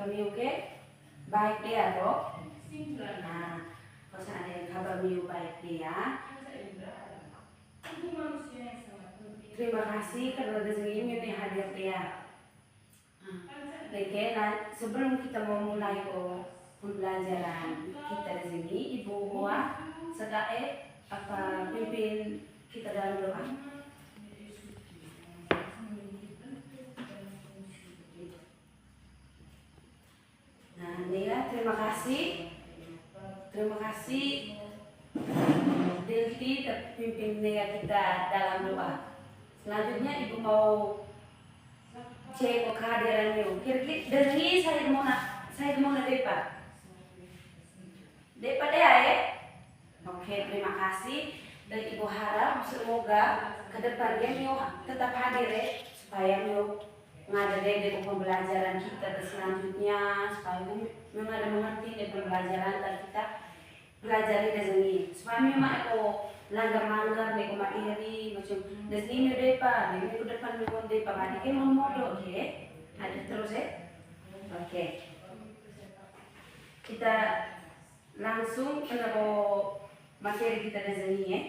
kabar miu ke baik dia toh. Nah, kalau seandainya kabar miu baik dia, terima kasih karena rezeki ini hadir dia. Oke, nah sebelum kita mau mulai pembelajaran kita di sini, Ibu Hoa sedae apa pimpin kita dalam doa. Nah, Nia, terima kasih Delvi pimpin Nia kita dalam doa. Selanjutnya Ibu mau cek kehadirannya. Kira-kira dari saya mau na Depa deh ya. Oke, terima kasih. Dan Ibu harap semoga ke depannya Mio tetap hadir ya, supaya Mio ngadain di pembelajaran kita selanjutnya, supaya Mio ada mengerti di pembelajaran dan kita belajar di sini. Supaya Mio aku langgar-langgar nih materi macam dari sini Depa, di minggu depan Mio Depa lagi kan mau modal ya. Ada terus ya. Oke. Kita langsung ke materi kita di sini ya.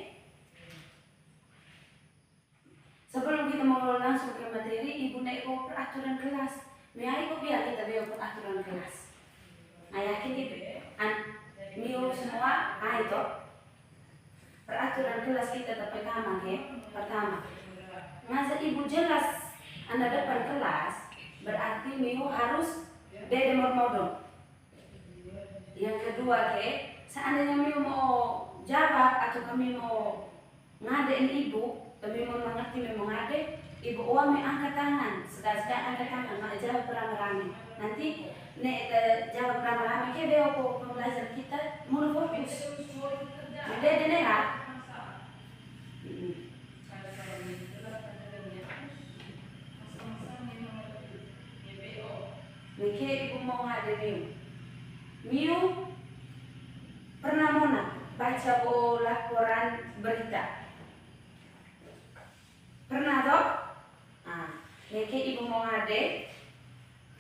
Sebelum kita mau langsung ke materi, Ibu neko peraturan kelas. Mia Ibu biar kita biar peraturan kelas. Nah yakin Ibu, Mio semua, itu peraturan kelas kita pertama ya. Pertama, masa Ibu jelas Anda depan kelas, berarti Mio harus demor modal. Yang kedua seandainya Mio mau jawab atau kami mau ngadain Ibu, kami mau mengerti Mio ngade, Ibu Oa angkat tangan, sedang angkat tangan, mak jawab rame-rame. Nanti jawab rame-rame dia pembelajaran kita mau fokus. Ada ya. Oke, Ibu mau ngadain Mio pernah Mona baca laporan berita? Pernah toh? Nah, Niki Ibu mau ngade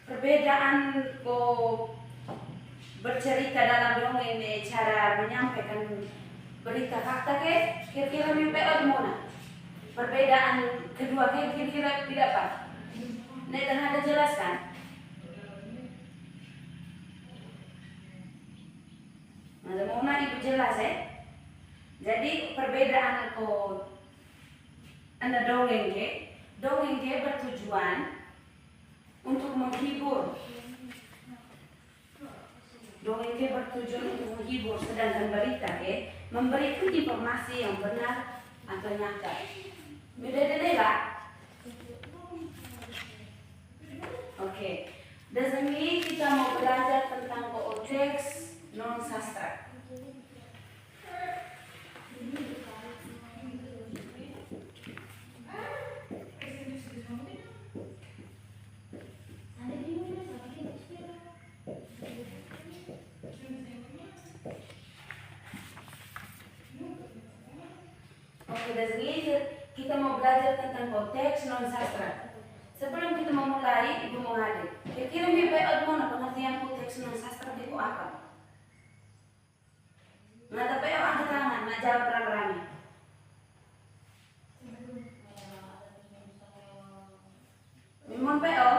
perbedaan bercerita dalam dongeng ini cara menyampaikan berita fakta kira-kira mimpi Mona. Perbedaan kedua kira-kira tidak apa? Nek ada jelaskan. Nah, Mona Ibu jelas ya. Jadi perbedaan Anda dongeng bertujuan untuk menghibur. Dongeng bertujuan untuk menghibur, sedangkan berita memberikan informasi yang benar atau nyata. Beda-beda. Oke. Di sini kita mau belajar tentang konteks non sastra. Oke, dari sini kita mau belajar tentang konteks non sastra. Sebelum kita mau mulai, Ibu mau hadir. Kira-kira mimpi mana pengertian konteks non sastra itu apa? Nah, tapi angkat tangan, nah jawab rame-rame. Memang PO,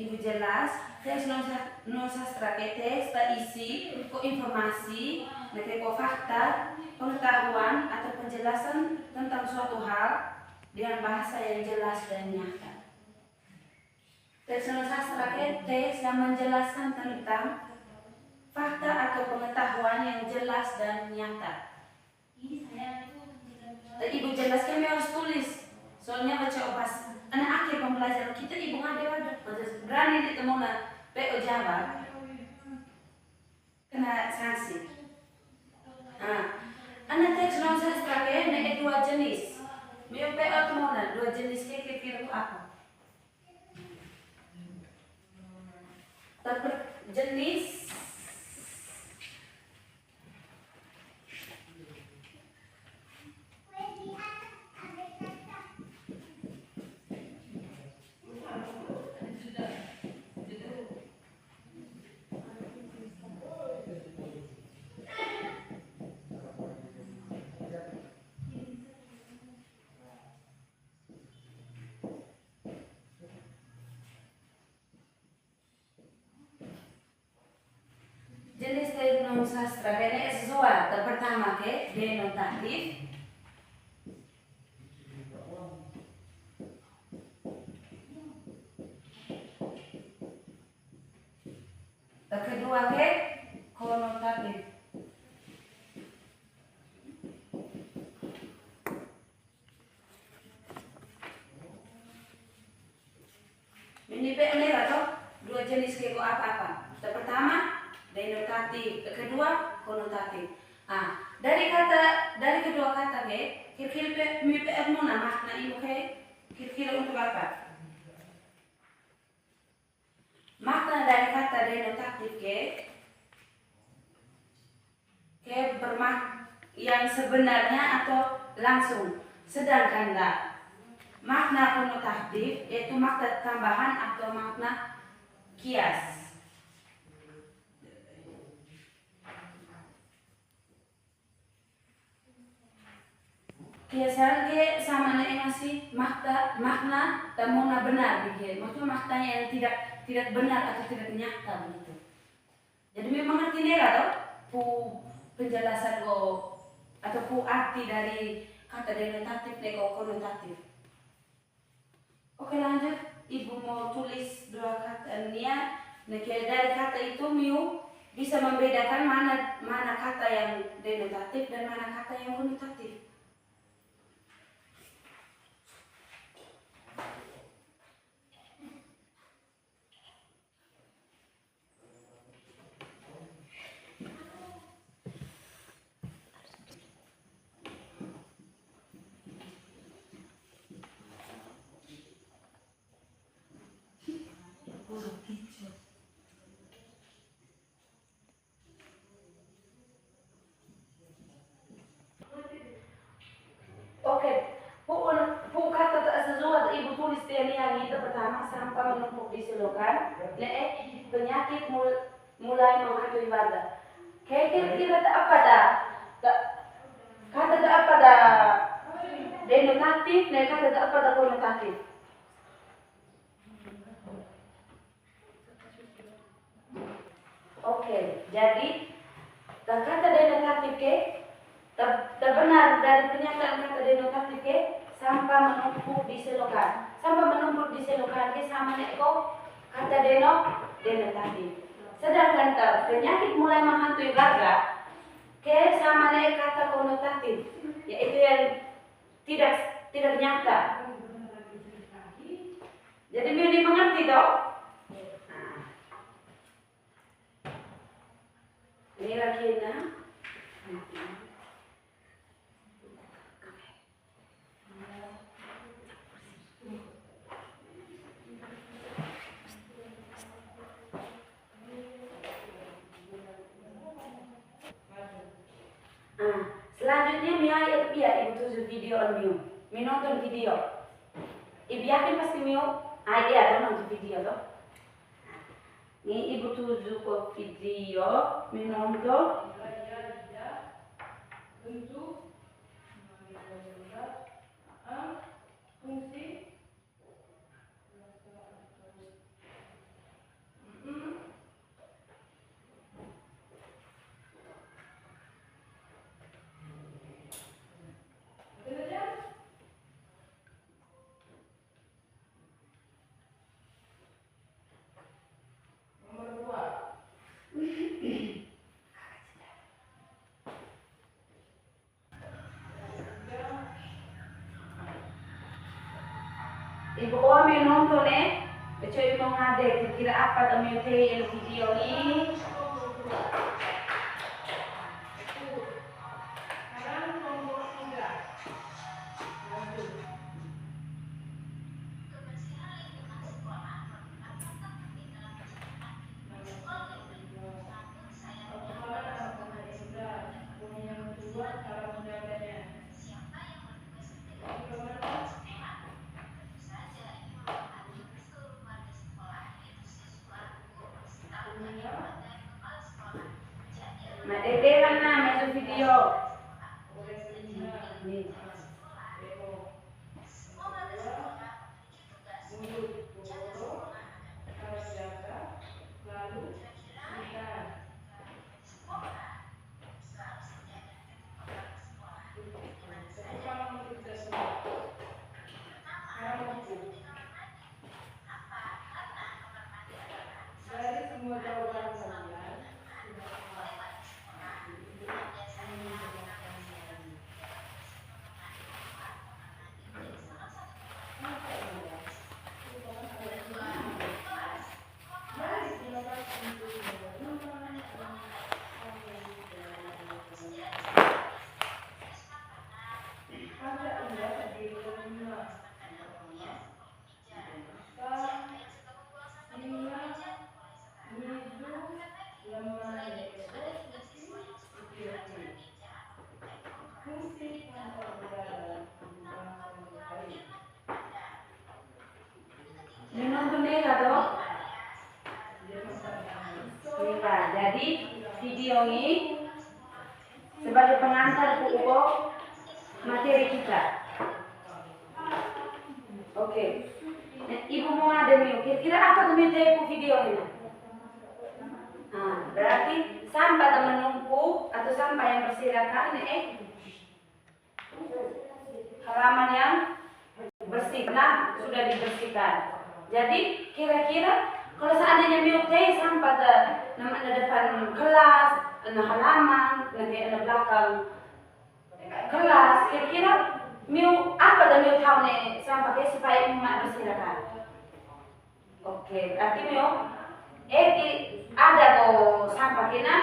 Ibu jelas, teks non sastra teks terisi informasi, fakta, pengetahuan atau penjelasan tentang suatu hal dengan bahasa yang jelas dan nyata. Teks non sastra teks yang menjelaskan tentang fakta atau pengetahuan yang jelas dan nyata. Ibu jelaskan harus tulis. Soalnya baca pas anak akhir pembelajaran kita Ibu ada berani ditemu PO jawab kena sanksi. Nah, anak teks non sastra ada dua jenis. Mio PO temuan dua jenis kira-kira itu apa? Jenis sastra kene sesuatu pertama ke denotatif. Kedua ke konotatif. Ini atau dua jenis kego apa-apa. Pertama denotatif, kedua konotatif. Dari kedua kata ke kira-kira mirip makna itu ke kira-kira untuk apa? Makna dari kata denotatif ke yang sebenarnya atau langsung. Sedangkan makna konotatif yaitu makna tambahan atau makna kias. Kiasan ke sama masih makna tamona benar begitu. Maksudnya maknanya yang tidak benar atau tidak nyata begitu. Jadi memang artinya atau penjelasan atau arti dari kata denotatif dan konotatif. Oke lanjut, ibu mau tulis dua kata nia. Dari kata itu miu bisa membedakan mana kata yang denotatif dan mana kata yang konotatif. Oke, kata tak sesuatu ibu tulis yang itu pertama sampah menumpuk di selokan. Penyakit mulai menghantui warga. Kira-kira apa dah? Kata apa dah? Denotatif, kata apa dah konotatif? Oke, jadi kata denotatif ke terbenar dari pernyataan kata denotatif ke sampah menumpuk di selokan. Sampah menumpuk di selokan ke sama neko kata denotatif. Sedangkan penyakit mulai menghantui warga ke sama neko kata konotatif, yaitu yang tidak nyata. Jadi ini mengerti dong? Ini lagi selanjutnya Mia itu ibu tuju video on Mio. Mi nonton video. Ibu yakin pasti Mio ada nonton video toh. Ini ibu tuju ke video, mi nonton. Untuk fungsi ibu kami nonton coba mau ngade kira apa temen yang video ini. Madederan na medyo video. Nih. penting atau? Nah, jadi video ini sebagai pengantar pokok materi kita. Oke. Nah, ibu mau ada mio. Kira-kira apa tuh video ini? Nah, berarti sampah menumpuk atau sampah yang berserakan halaman yang bersih, nah sudah dibersihkan. Jadi kira-kira kalau seandainya mio sampah nama depan kelas, halaman, nanti belakang kelas, kira-kira mio apa dan mio tahu nih sampah supaya berserakan. Oke, berarti mio ada kok sampah kena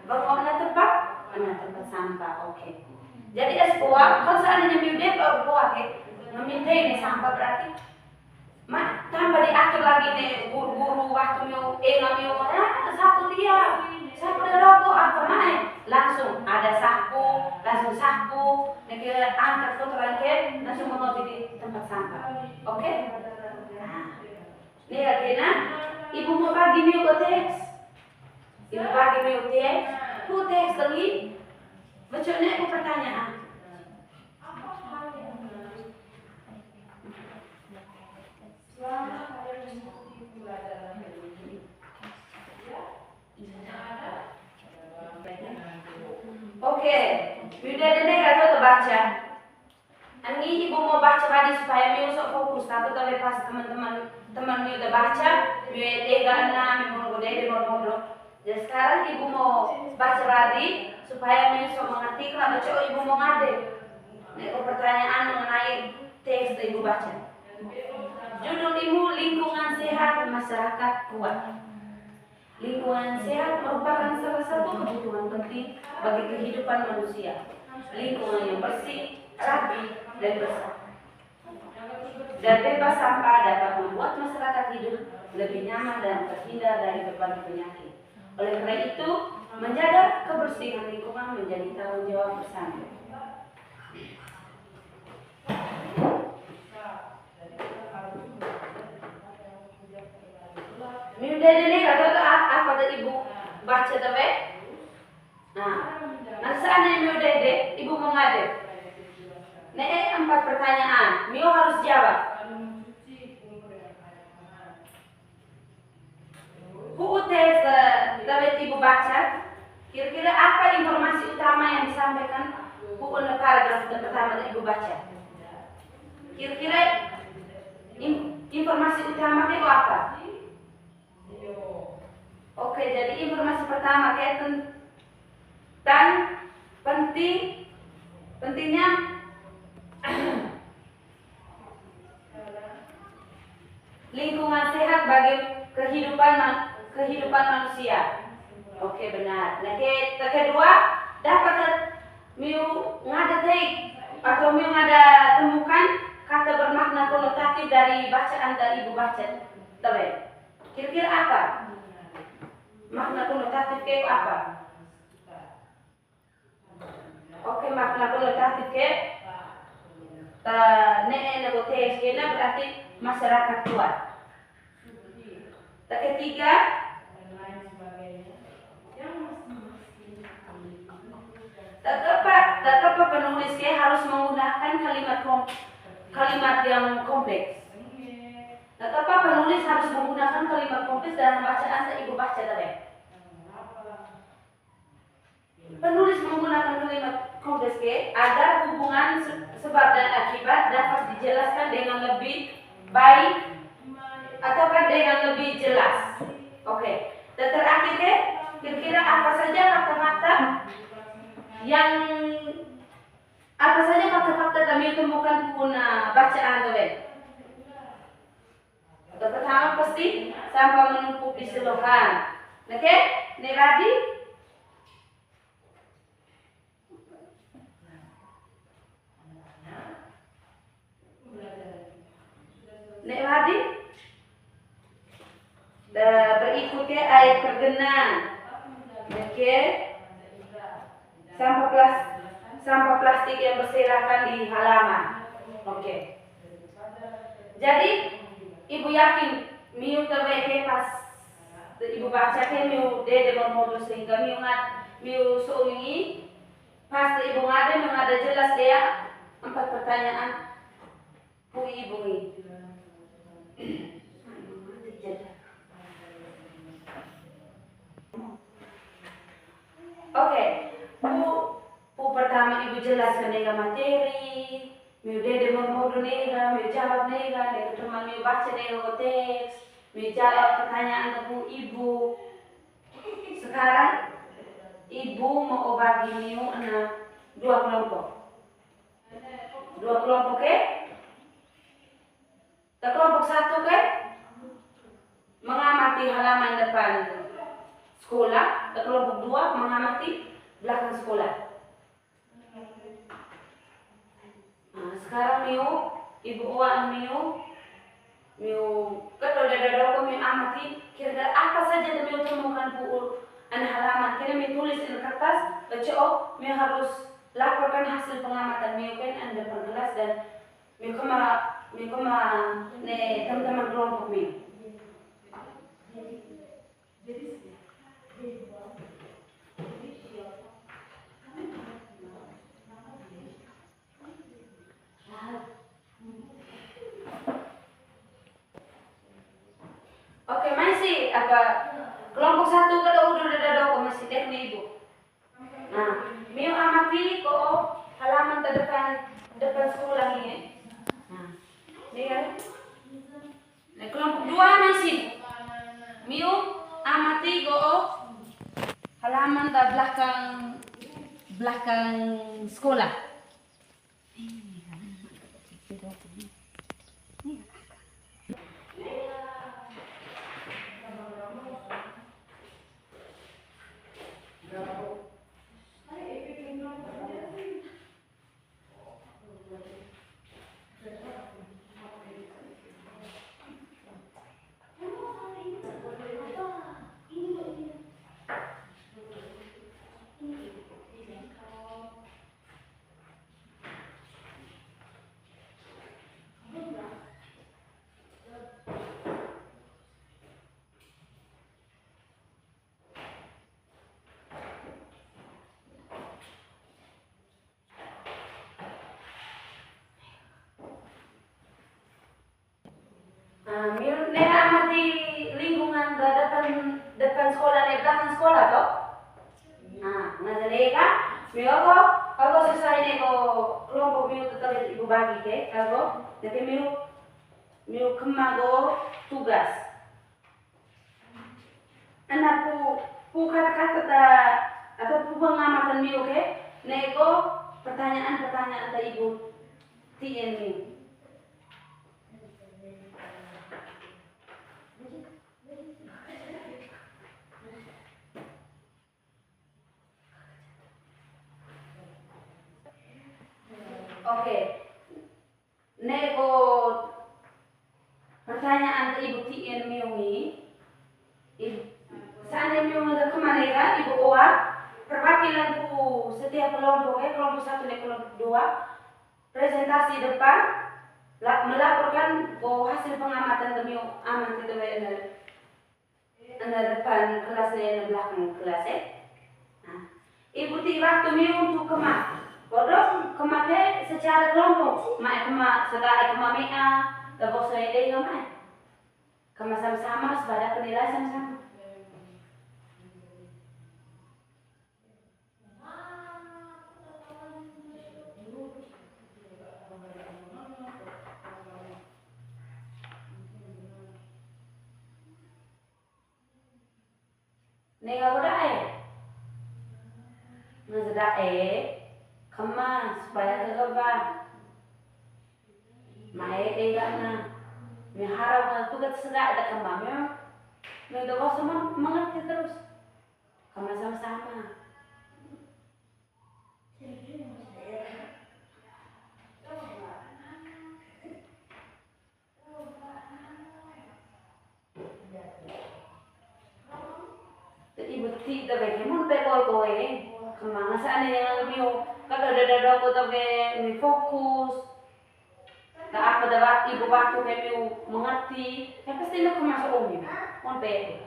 berwarna tempat sampah. Oke. Jadi espoa kalau seandainya mio atau buah meminta ini sampah berarti tambah diatur lagi nih guru-guru waktu mio sapu dia sapu rokok apa naik langsung ada sapu langsung sapu negara angkat kotoran langsung mau di tempat sampah. Oke. Nah, ini artinya ibu mau bagi mio ke teks, ibu bagi mio teks lagi bacanya aku pertanyaan. Oke, sudah dengar atau baca? Ini ibu mau baca tadi supaya mio fokus. Tapi kalau pas teman mio udah baca, mio mau jadi sekarang ibu mau baca tadi supaya mio mengerti. Kalau baca ibu mau ngade. Pertanyaan mengenai teks ibu baca. Judul ibu lingkungan sehat masyarakat kuat. Lingkungan sehat merupakan salah satu kebutuhan penting bagi kehidupan manusia. Lingkungan yang bersih, rapi, dan bersih dan bebas sampah dapat membuat masyarakat hidup lebih nyaman dan terhindar dari berbagai penyakit. Oleh karena itu, menjaga kebersihan lingkungan menjadi tanggung jawab bersama. Mudah dulu atau apa tadi ibu baca tapi? Nah, seandainya mio dede, ibu mau ngade. Nih 4 pertanyaan, mio harus jawab. tes tapi ibu baca, kira-kira apa informasi utama yang disampaikan buku paragraf pertama yang ibu baca? Kira-kira informasi utama itu apa? Oke, jadi informasi pertama tentang pentingnya lingkungan sehat bagi kehidupan manusia. Oke, benar. Nah, kedua, dapat ngada temukan kata bermakna konotatif dari bacaan dari ibu baca. Kira-kira apa? Makna konotatif ke apa? Oke, makna konotatif ke negotes kena berarti masyarakat kuat. Ketiga, tetap penulis harus menggunakan kalimat yang kompleks. Tetap penulis harus menggunakan kalimat kompleks dalam bacaan yang ibu baca tadi. Penulis menggunakan kalimat kompleks agar hubungan sebab dan akibat dapat dijelaskan dengan lebih baik ataukah dengan lebih jelas. Oke. Dan terakhir kira-kira apa saja fakta-fakta kami temukan guna bacaan pertama pasti sampah menumpuk di selokan. Oke? Nih ready? Nih ready? Berikutnya air tergenang. Oke? Sampah plastik yang berserakan di halaman. Oke. Jadi ibu yakin miu tabe ke pas ibu baca ke miu de modo sehingga miu soungi pas ibu ngade jelas dia 4 pertanyaan pu ibu ini. Oke, pu pertama ibu jelaskan nega materi, miu dede modo nega, miu jawab nega, nega teman miu baca nega ko teks, miu jawab pertanyaan pu ibu. Sekarang ibu mau bagi miu 2 kelompok. 2 kelompok ke? Kelompok 1 ke? Mengamati halaman depan sekolah. Kelompok 2 mengamati belakang sekolah. Nah, sekarang miu ibu uang miu kalau dada miu amati kira-kira apa saja yang miu temukan halaman. Kira miu tulis di kertas, baca miu harus laporkan hasil pengamatan miu kan depan kelas dan miu kema ne teman-teman kelompok miu. Oke, masih apa kelompok 1 kalau udah ada masih teknik ibu. Nah, miu amati kok halaman depan sekolah ini. Nah, ini kan. Nah, kelompok 2 masih miu amati kok halaman belakang sekolah. Miu nega amati lingkungan depan sekolah dan belakang sekolah toh. Nah, nega miu ako selesai nego kelompok miu tetap ibu bagi ke ako jadi miu kemago tugas. Anak pu kata-kata atau pu pengamatan miu ke nego pertanyaan dari ibu tien miu. Oke, nego pertanyaan ke ibu tien miu ini, seandainya miu ngajak kemana ya ibu oa, perwakilan pu setiap kelompok kelompok 1 dan kelompok 2 presentasi depan, melaporkan hasil pengamatan miu aman itu anda depan kelas dan belakang kelas Nah, ibu ti waktu miu untuk kemas. Bodoh kemakai secara kelompok, kema mea, gabok saya deh kemai, kema sama-sama sebagai penilai sama-sama. Nega udah kema supaya kegabah mae na miharap tugas sudah ada kema me doa sama mengerti terus kema sama-sama. Ibu ti tabe mun pe koy kemana saan yang miu kada ada ko tabe mi fokus Tak apa dah ibu waktu kami mengerti, ya pasti nak masuk umi, on pe.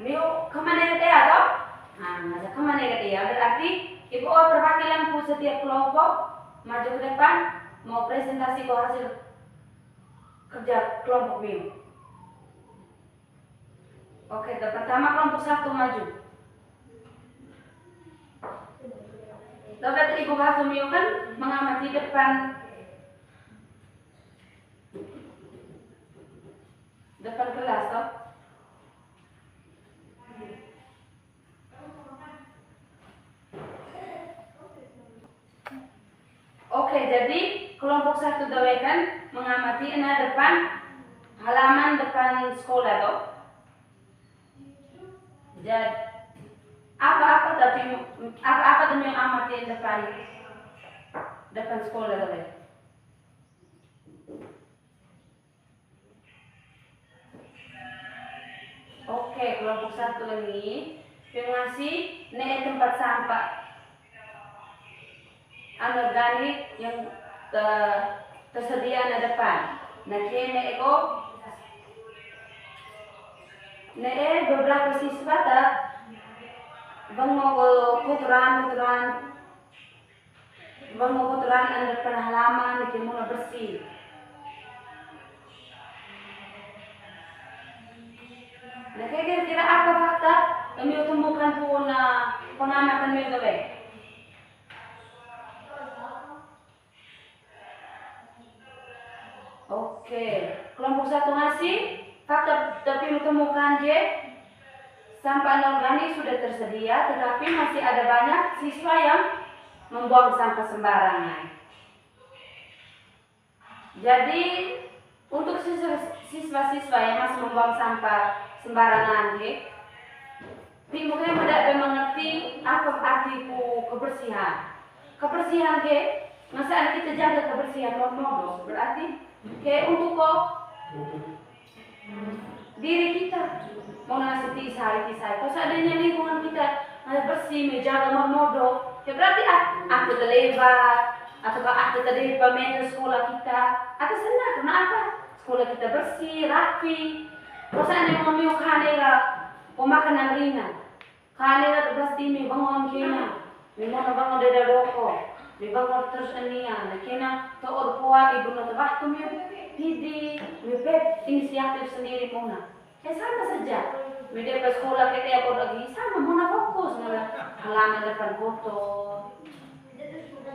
Mio kemana dia toh? Masa kemana dia? Berarti ibu perwakilan setiap kelompok maju ke depan mau presentasi ke hasil kerja kelompok Mio. Oke, pertama kelompok 1 maju. Berarti ibu hasil Mio kan mengamati depan kelas toh? Oke, jadi kelompok 1 dawekan mengamati depan halaman depan sekolah toh. Jadi apa tapi yang amati depan sekolah toh. Oke, kelompok 1 ini ngasih tempat sampah anorganik yang tersedia di depan. Nah, kini beberapa siswa tak kotoran di depan halaman yang mulai bersih. Nah, kira-kira apa fakta kami temukan pun pengamatan kami. Oke, kelompok 1 ngasih fakta tapi temukan sampah anorganik sudah tersedia, tetapi masih ada banyak siswa yang membuang sampah sembarangan. Jadi untuk siswa-siswa yang masih membuang sampah sembarangan, mungkin tidak mengerti apa arti kebersihan. Kebersihan masa ada kita jaga kebersihan modo, berarti untuk diri kita mau ngasih tisai. Kalau seandainya lingkungan kita bersih, menjaga modo, berarti aku terlebat atau aku terlibat meja sekolah kita. Aku senang karena apa? Sekolah kita bersih, rapi. Kalau seandainya mau kanera, makanan ringan, kanera pasti bangun kena, bangun dari rokok. Bangun terus ania, kena orpua ibu nota waktu pidi, inisiatif sendiri muna. Sama saja. Media ke sekolah kita lagi sama muna fokus halaman depan foto,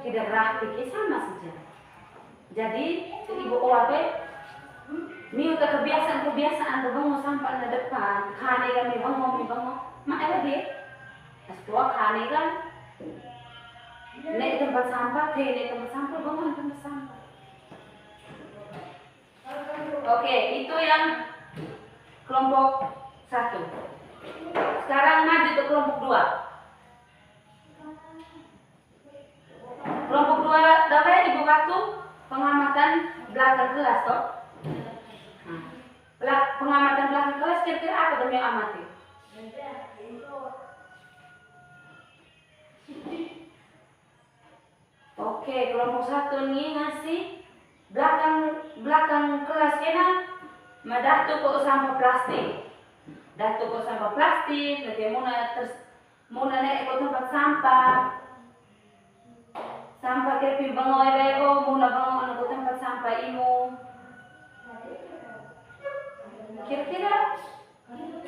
tidak rapi, sama saja. Jadi ibu Mio kebiasaan bangun sampah di depan, kane kan bangun, mak dia, astua kane kan. Naik tempat sampah, bangun tempat sampah. Oke, itu yang kelompok 1. Sekarang maju ke kelompok 2. Kelompok 2 dapat ibu waktu pengamatan belakang kelas toh. Pengamatan belakang kelas kira-kira apa demi amati? Oke, kelompok 1 ini ngasih belakang kelas kena madatu kok sampah plastik. Datu kok sampah plastik, nanti muna naik ke tempat sampah. Sampah kepi bangoy bego, muna bangoy ke tempat sampah imu. Kira-kira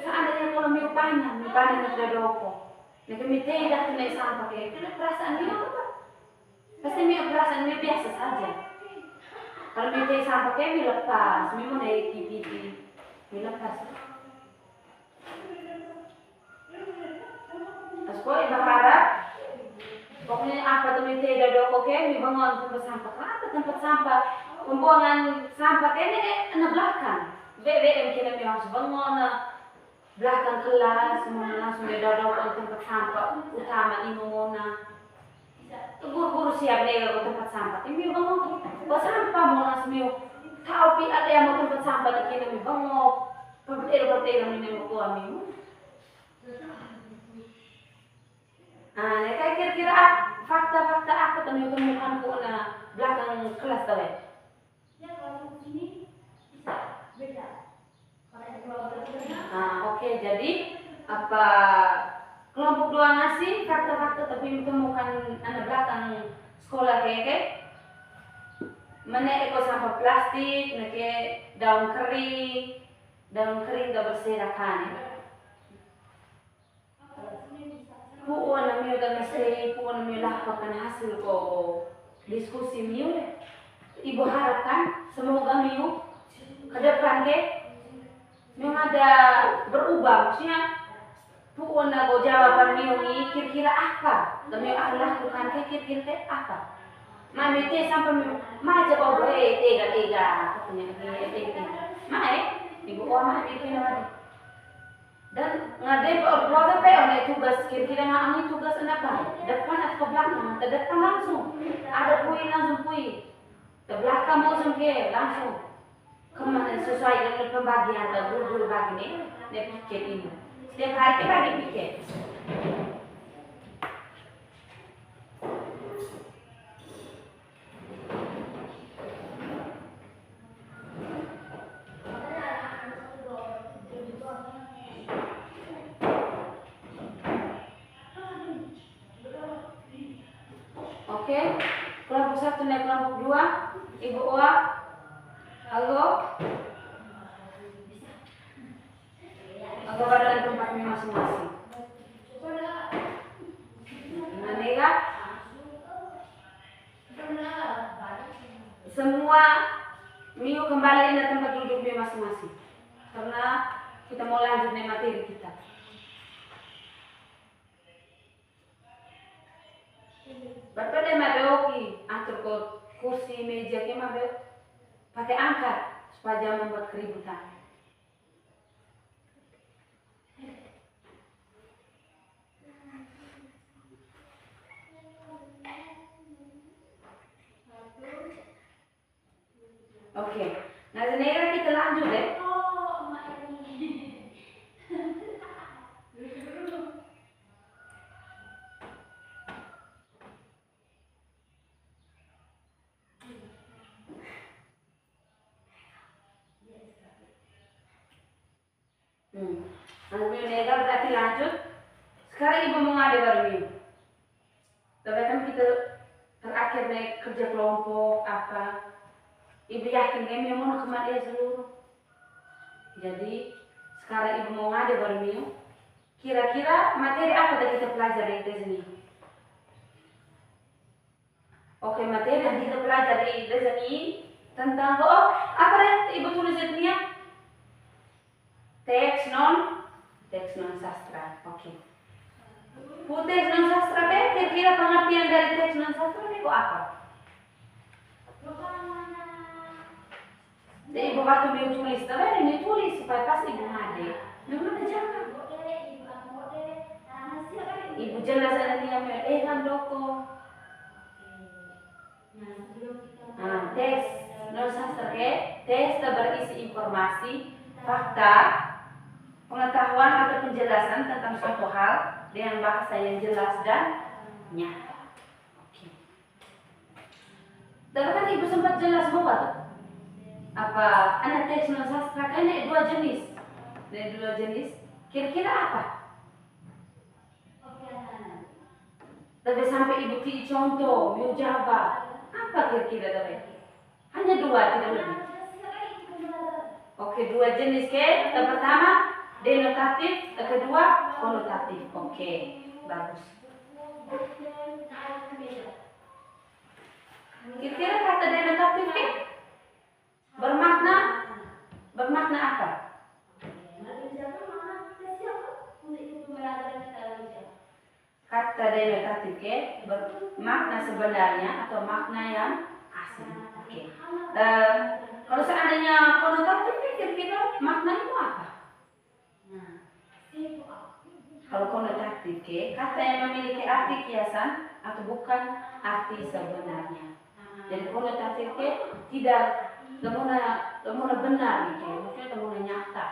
seandainya kalau miupanan ada rokok. Nanti mitei dah naik sampah kira-kira perasaan dia apa? Pasti perasaan biasa saja. Kalau mitei sampah kayak lepas, mau naik TV, lepas. Terus berharap pokoknya apa tuh mitei ada rokok kayak bangun tempat sampah. Apa tempat sampah? Pembuangan sampah kayaknya anak belakang. BBM kita harus bangun belakang kelas, langsung ada rokok tempat sampah utama ibu mona. Guru-guru siap nego ke tempat sampah. Ini bangau buat sampah mau nasmiu. Tahu pi ada yang mau tempat sampah di kini bangau. Perbedaran ini mau gua miu. Ah, kayak kira-kira fakta-fakta apa temukan ku na belakang kelas tau ya? Ya kalau sini bisa beda. Oke, jadi apa kelompok dua ngasih fakta-fakta tapi temukan anak belakang sekolah kayak mana eko sampah plastik, nake daun kering gak berserakan ya. Puan namiyo dan mesti puan namiyo lakukan hasil ko diskusi miyo deh. Ibu harapkan semoga miyo ke depan miyo ada berubah, maksudnya puan nago jawaban miyo ni kira-kira apa, dan miyo akan lakukan kira-kira apa. Mami teh sampai miyo maja kau tega katanya ibu oma itu nama dan ngadep keluarga pe tugas kira-kira ngambil tugas apa depan atau ke belakang ke depan langsung ada langsung ke belakang langsung langsung kemana sesuai dengan pembagian dan guru bagi nih piket ini setiap hari kita bagi piket. Oke, kelompok 1 dan kelompok 2, Ibu Oa, halo, pada tempatnya masing-masing. Nega, semua minggu kembali ke tempat duduknya masing-masing, karena kita mau lanjut nih materi kita. Bapak dia mabeoki atur ke kursi meja ke mabeo pakai angkat supaya jangan membuat keributan. Oke, nah sekarang kita lanjut deh. Nanti Nega berarti lanjut. Sekarang ibu mau ngade baru ini. Tapi kan kita terakhir naik kerja kelompok apa. Ibu yakin kami mau kemana seluruh. Jadi sekarang ibu mau ngade baru ini. Kira-kira materi apa yang kita pelajari di sini? Oke, materi yang kita pelajari di sini tentang apa yang ibu tulis di sini? Teks non sastra. Oke. Teks non sastra kira-kira pengertian dari teks non sastra itu apa? Jadi ibu waktu dia tulis, tapi dia tulis supaya pas ibu ngade. Memang jangan. Ibu jelas ada dia kan doko. Teks non sastra teks berisi informasi, fakta, pengetahuan atau penjelasan tentang suatu hal dengan bahasa yang jelas dan nyata. Oke. Dan kan ibu sempat jelas bahwa apa anak teks non sastra kan ada dua jenis. Dari dua jenis, kira-kira apa? Tapi sampai ibu kasih contoh, mau jawab apa kira-kira tadi? Hanya dua, tidak lebih. Oke, dua jenis yang pertama denotatif, yang kedua konotatif. Oke, bagus. Kira-kira kata denotatif bermakna apa? Kata denotatif bermakna sebenarnya atau makna yang asli. Oke. Kalau seandainya konotatif kira-kira maknanya itu apa? Kalau konotatif kata yang memiliki arti kiasan atau bukan arti sebenarnya. Jadi konotatifnya tidak lemuna benar nih, maksudnya lemuna nyata.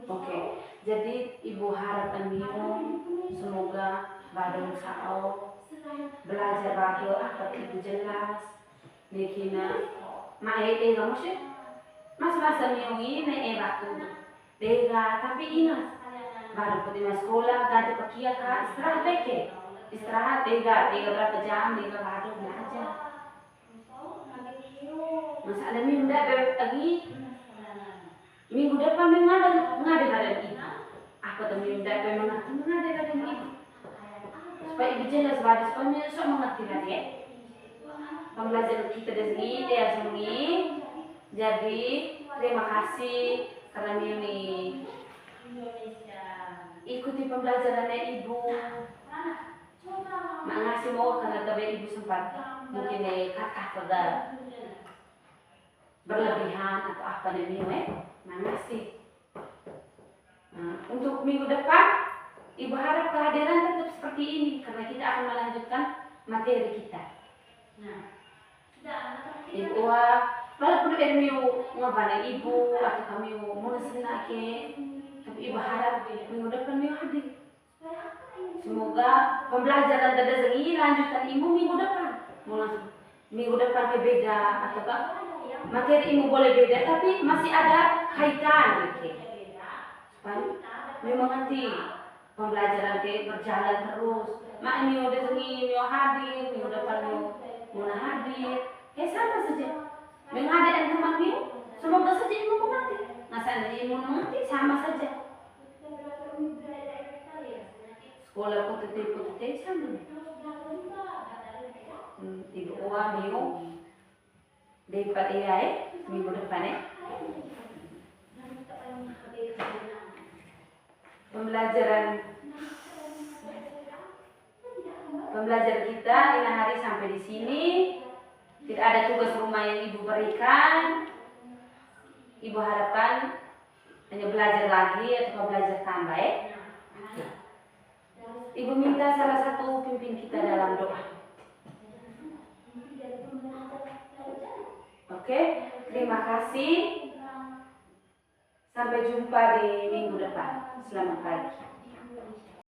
Oke, jadi ibu harap minum semoga badung sao belajar bado apa itu jelas nekina mae kamu sih mas masa miungi ne waktu dega tapi ingat baru pergi sekolah ganti pakaian kak istirahat beke istirahat dega berapa jam dega bado belajar masa ada minda lagi minggu depan mengada hari ini apa tuh minda mengada hari ini supaya ibu jelas bahwa supaya so mengerti lagi ya pembelajaran kita dari sini dia sini jadi terima kasih karena ini ikuti pembelajarannya ibu ngasih mau karena tapi ibu sempat mungkin kata pada berlebihan atau apa nih ngasih untuk minggu depan ibu harap kehadiran tetap seperti ini karena kita akan melanjutkan materi kita. Ibu walaupun mau ngabana ibu atau kami mau senake, tapi ibu harap minggu depan mau hadir. Semoga pembelajaran dada ini lanjutan ibu minggu depan. Minggu depan berbeda atau materi ibu boleh beda, tapi masih ada kaitan gitu. Memang nanti pembelajaran berjalan terus. Mak ini udah sini, mau hadir, minggu depan mau hadir. Sama saja. Menghadir dan teman ini, semoga saja ibu mengerti. Ngasih ibu mengerti sama saja. Sekolah putih sama. Ibu uang minggu dapat minggu depan Pembelajaran kita ini hari sampai di sini. Tidak ada tugas rumah yang ibu berikan. Ibu harapkan hanya belajar lagi atau belajar tambah Ibu minta salah satu pimpin kita dalam doa. Oke, terima kasih. Sampai jumpa di minggu depan. Selamat pagi.